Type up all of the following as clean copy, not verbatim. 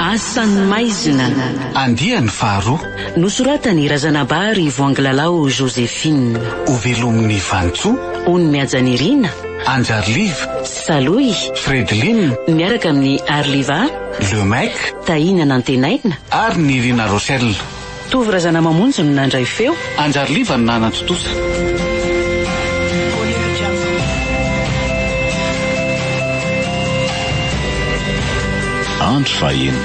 Asan'ny Maizina. Andiany faharoa. Nosoratany Razanabary Voangilalao Joséphine. Ovelomin'ny Vantsoa. Ony Miajanirina. Anjarliva. Saloy. Fredline. Miaraka amin'ny Arliva. Le Mec. Tahina Nantenaina. Ary ny Rina Rochelle. Tovy Razana Mamonjy no nandray feo. Anjarliva no nanatotosa. Andro fahiny.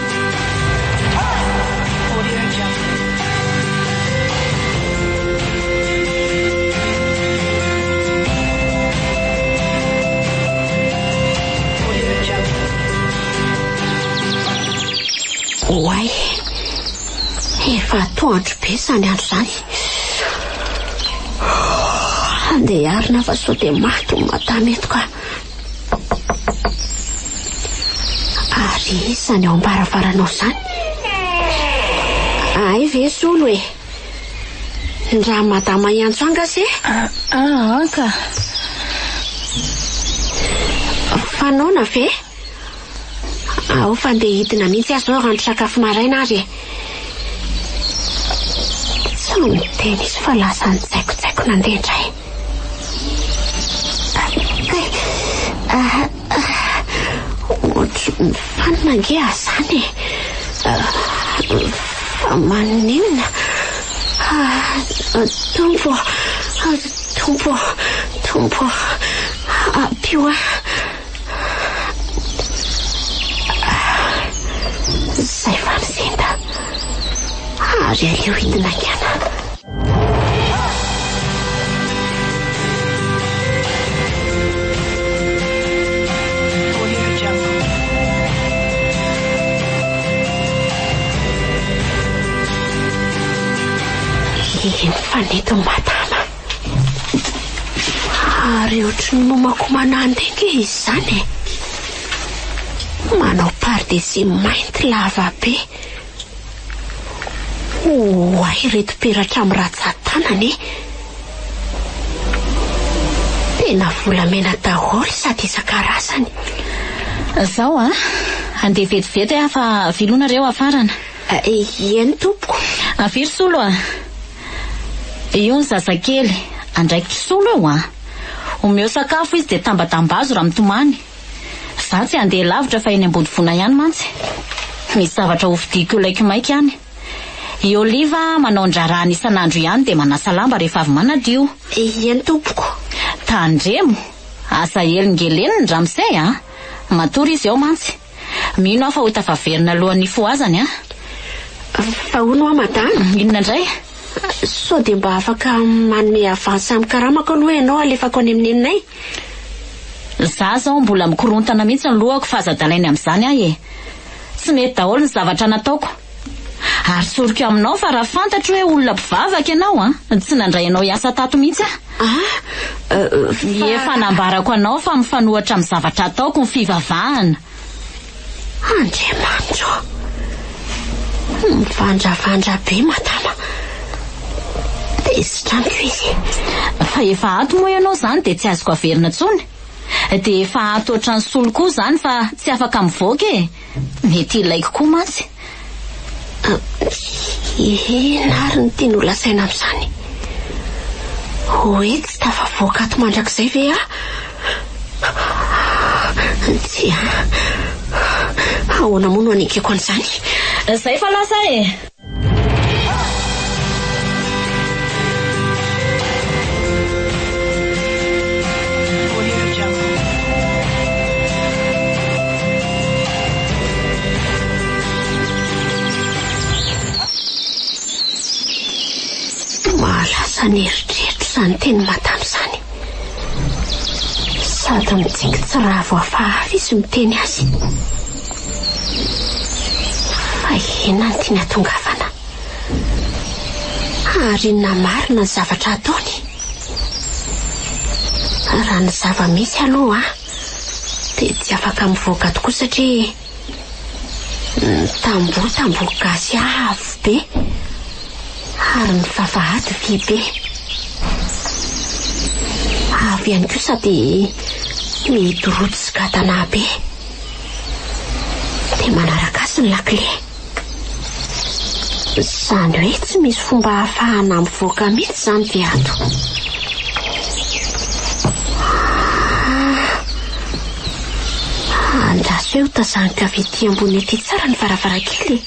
Oay, efa atoandro be sany andro zany. Andeha arina fa sao dia maty ny matameto ka. Ary isany ao ambaravaranao zany. Ay ve solo e. Ndra madama iantso anga se? Anka. Fanaona ve? Ao fa andeha hidina mihitsy azo ao rano sakafo maraina ary e. Tsy miteny izy fa lasa ny tsaikotsaiko nandeha indray. Ohatry mifanina nge azany e. Fa maninona. Tompo apio zay fa nisenda ary aleo hidina kiana. Iny faneto matama ary ohatry ny nomakomanandenge izy zany e. Manao pardesy mainty lava be. Oay, reto peratra amin'ny ratsan-tanany. Tena volamena daholo sady isan-karazany. Zao andeha vetivety fa vilona reo afarana. Eny tompoko. Afiry solo io ny zazakely andraikitry solo eo omeo sakafo izy dia tambatambazo raha mitomany. Za tsy andeha lavitra fa eny ambody vona ihany mantsy. Misy zavatra hovidiko ilaiko maika ihany. I Oliva manao ndrarana isan'andro ihany dia manasa lamba rehefa avy manadio. Eny tompoko. Tandremo asa elingeleny ndramsay matory izy ao mantsy. Mino afa ho tafaverina alohan'ny foazany Fa hono madama. Inona indray? So dia mba afaka manome avansa amin'ny karamako aloha ianao alefako any amin'ny eninay. Za zao mbola mikorontana mihitsy ny lohako fa aza-dalainy amin'izany e. Tsy mety daholo ny zavatra nataoko. Ary soriko aminao fa raha fantatro hoe olona mpivavaka ianao tsy nandray anao hiasa tato mihitsy efa nambarako anao fa mifanohatra amin'ny zavatra ataoko ny fivavahana. Andriamanitro, mivandravandra be madama. Dia sitraniko izy. Fa efa ato moa ianao zany dia tsy azoko averina tsony. Dia efa ato ohatran'ny solo koa zany fa tsy afaka mivoaka e. Mety ilaiko koa mantsy. Nary ny tiany holasaina amin'izany. Hoe tsy tafavoaka ato mandrakizay ve tsy ahoana moa no anekeko an'izany. Zay fa lasa e. Mahalasa ny eritreritro izany teny matamy izany. Sady mitsiky tsy raha voafahafy izy miteny azy. Fa ina ny tiana tongavana. Ary namarina ny zavatra ataony. Raha ny zava-misy aloha dia tsy afaka mivoaka tokoa satria tamboho gasy avo be. Ary ny vavahady vy be. Avy ihany koa sady midorotsy gadana be. dia manaraka azy ny lakile. Izany hoe tsy misy fomba ahafahana mivoaka mihitsy izany dia ato. Andraso hoe ho tazaniko avy ety ambony ety tsara ny varavarankely.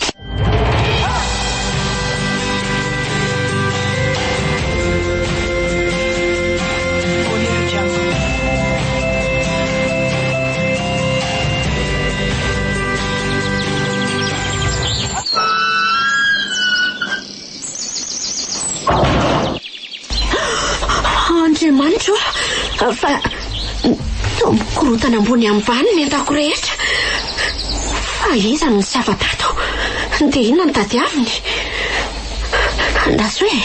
Andriamanitra, fa mikorotana ambony ambany ny entako rehetra. Fa iza no sy afatato? Dia inona ny tadiaviny? Andraso hoe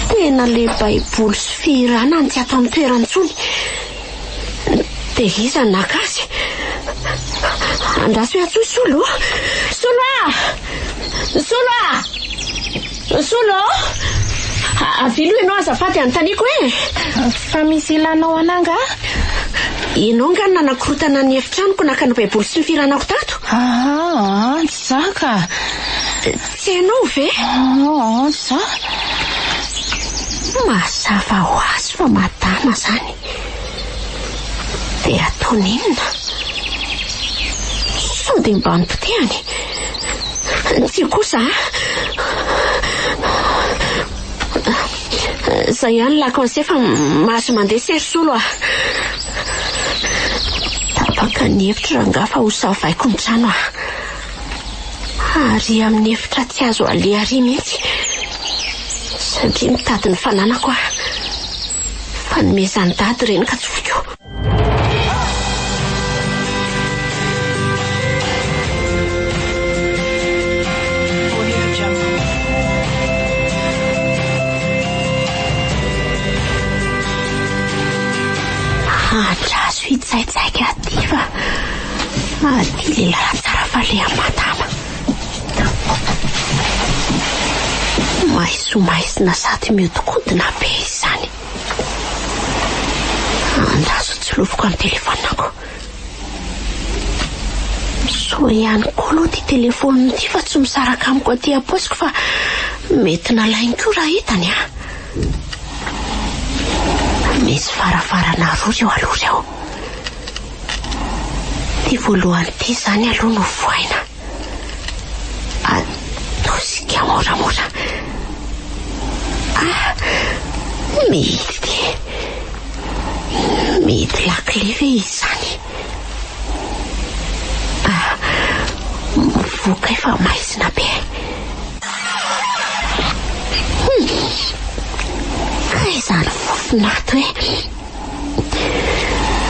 tena le baiboly sy fihirana ny tsy ato amin'ny toerantsony. Dia iza ny naka azy? Andraso hoe atsoy solo. Solo! Avilo ianao azafady anontaniako hoe fa misy ilanao ananga? Ianao nga nanakorotana ny efitranoko naka ny baiboly sy ny firanako tato? Zaka. Tsy hainao ve? Za. Mazava ho azy fa madama zany. Dia ataony inona? Sao dia mba nipotehany? Tsy kosa zay ihany lakonse fa mahazo mandeha sersolo tapaka ny hevitra rangafa ho savaiko ny trano ary amin'ny hevitra tsy azo ale ary mihitsy satria mitady ny fananako fa nomezany dady reny ka tsofiko. Andraso hitsaitsaika aty fa aty lehilahy tsara fa le amatama maisomaisina sady miodikodina be izany. Andraso tsoloviko amin'ny telefonako. So ihany koa aloha ty telefony ty fa tsy misaraka amiko aty aposiko fa mety nalainy koa raha hitany misy farafarana roa reo aloha reo. Ty voalohany ty zany aloha no voaina. Atosika moramora. Mety lakile ve izy zany? Mivoaka efa maizina be. Izany fofinato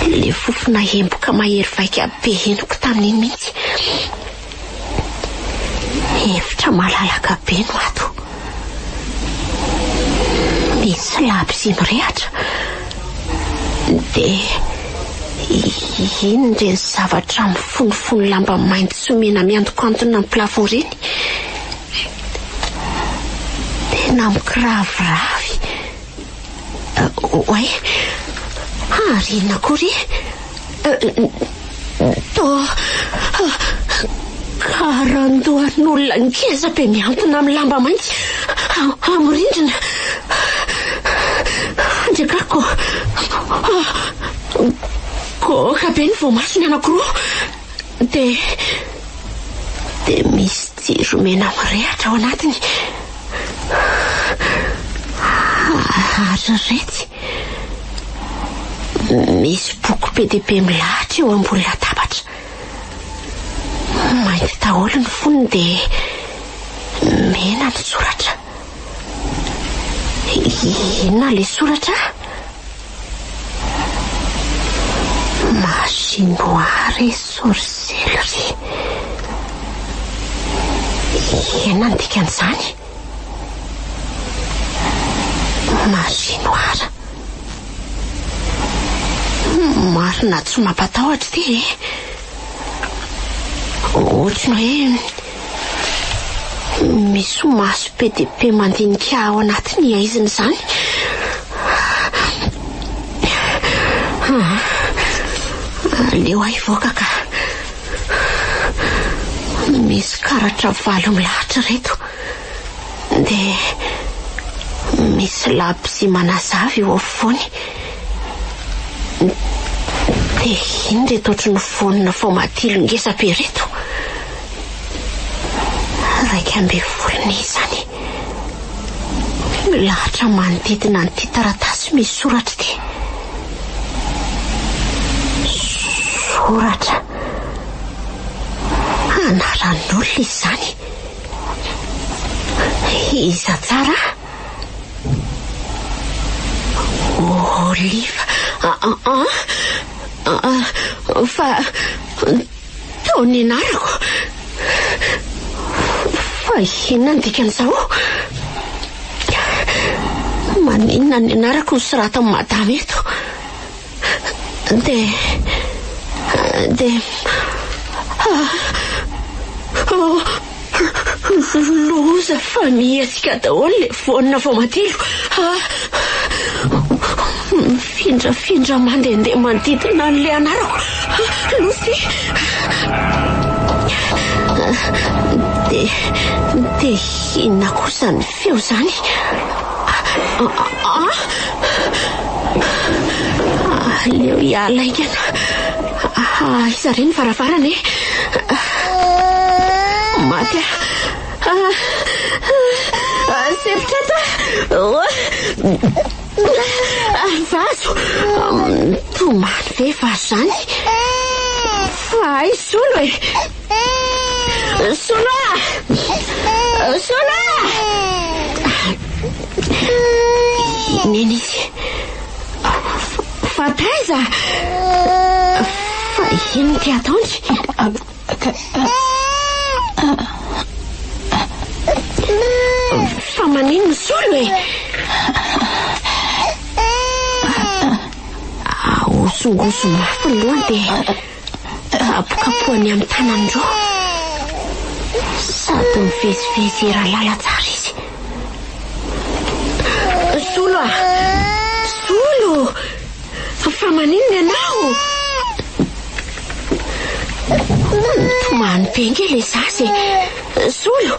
le fofona emboka mahery vaika be henoko tamin'iny mihitsy. Hevitra malalaka be no ato. Misy laby sy mirehatra. Dia iny reny zavatra mifonofono lamba mainty somena miantokantona amin'ny plafond reny. Tena mikiraviravy. Oe, arina kory karandoan'olona ngeza be miantona amin'ny lamba mainty amin'ny rindrina. Andrekako koka be ny voamasony anankiroa. Dia misy jiro mena mirehatra ao anatiny. Ary retsy misy boky be dia be milahatra eo ambony latabatra. Mainty daholo ny fonony dia mena ny soratra. Inona le soratra? Machinoire et sorcellerie. Inona ny dikan'izany? Machinoire. Marina tsy mampatahotra ty ohatrany hoe misy maso be dia be mandinika ao anatiny aiziny izany. Leo ahivoaka ka misy karatra valo milahatra reto, dia misy labsy manazava eo afovoany. Dia iny reto ohatry ny vonina voamadilo ngesabe reto. 220 izany. Milahatra manodidina an'ity taratasy misy soratra dia soratra anaran'olona izany. Iza tsara? Oliva. Fa taony anarako. Fa inona ndikan'izao? Maninona ny anarako ny sorata amin'ny madama eto? Loza fa mihetsika daholo le vonina voamadilo. Mifindrafindra mandehandeha manodidina an'le anarako. Losy. Dia inona kosa ny feo zany? Leo hiala ingana. Iza reny ny varavarana e? Maty sepitra ta. Vazo. Tomany ve vazo zany? Fa ay solo e. Solo! Inena izy? Fataiza? Fa ino ty ataony? Fa manino ny solo e? Osongoso mafy ny lohany dia kapokapohany amin'ny tanany roa. Sady mivezivezy era-lala tsara izy. Solo! Fa maninona ianao? Tomany bengely zazy. Solo!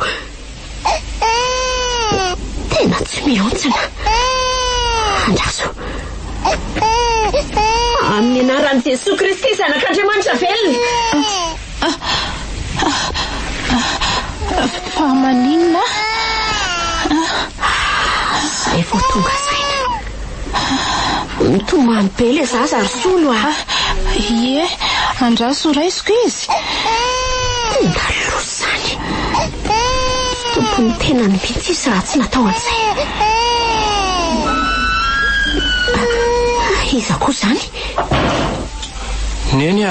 Tena tsy mihontsina. Andraso. Amin'ny anaran'i Jesosy Kristy zanak'Andriamanitra velona. Fa maninona? Zay vao tonga saina. Mitomany be le zaza ary solo Ie, andraso raisiko izy. Tena loso zany. Tompony tena ny mihitsy izy raha tsy natao an'izay. Iza koa zany? Neny.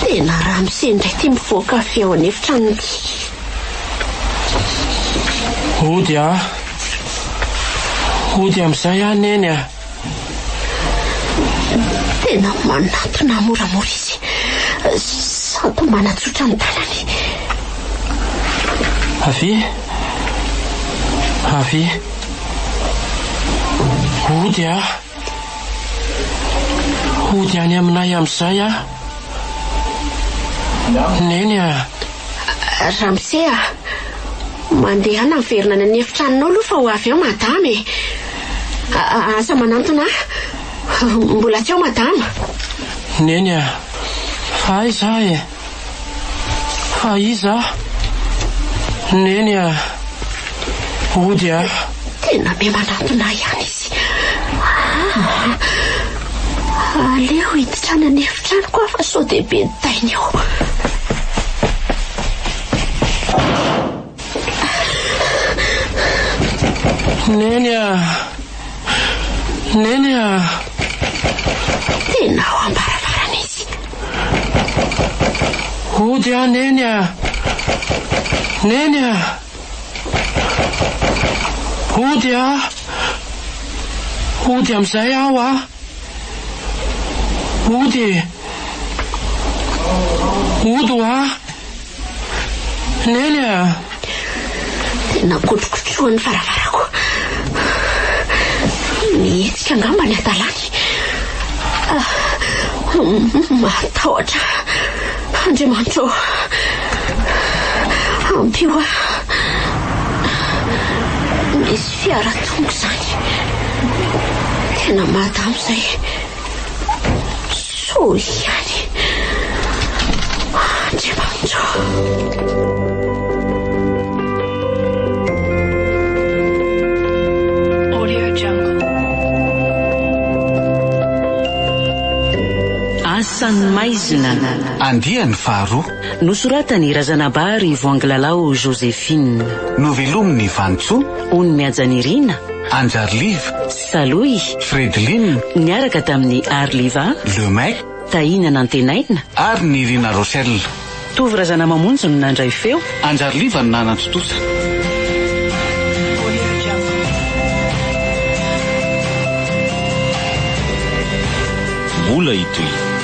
Tena raha misendray ty mivoaka avy ao an'efitranony. Ody amin'izay neny. Tena manatona moramora izy. Sady manatsotra ny tanany. Avy. Ody any aminay amin'izay Neny. Ramse mandeha naverina ny efitranonao aloha fa ho avy ao madama e. Asa manantona? Mbola tsy ao madama? Neny. Fa iza Neny. Ody tena be manantona ihany izy. Aleo hiditrana ny efitrano koa fa sao dehibe ny tainy eo. Neny. Tena ao ambaravarana izy. Ody Neny. Ody amin'izay aho Ody Neny. Tena kotrokotroan'ny varavarako. Mihetsika angamba ny adalany. Matahotra. Andriamanitra, ampio aho. Misy fiara tonga izany. Tena madamo izay. So ihany. Andriamanitra. Asan'ny maizina. Andiany faharoa. Nosoratany Razanabary voangilalao Joséphine. Novelominy Vantsoa. Ony miajanirina. Anjarliva. Saloy. Fredeline. Niaraka tamin'ny Arliva. Lemec. Tahinana Antenaina. Ary ny Irina Rochelle. Tovy razana mamonjy no nandray feo. Anjarliva no nanatotosa. Mbola itoy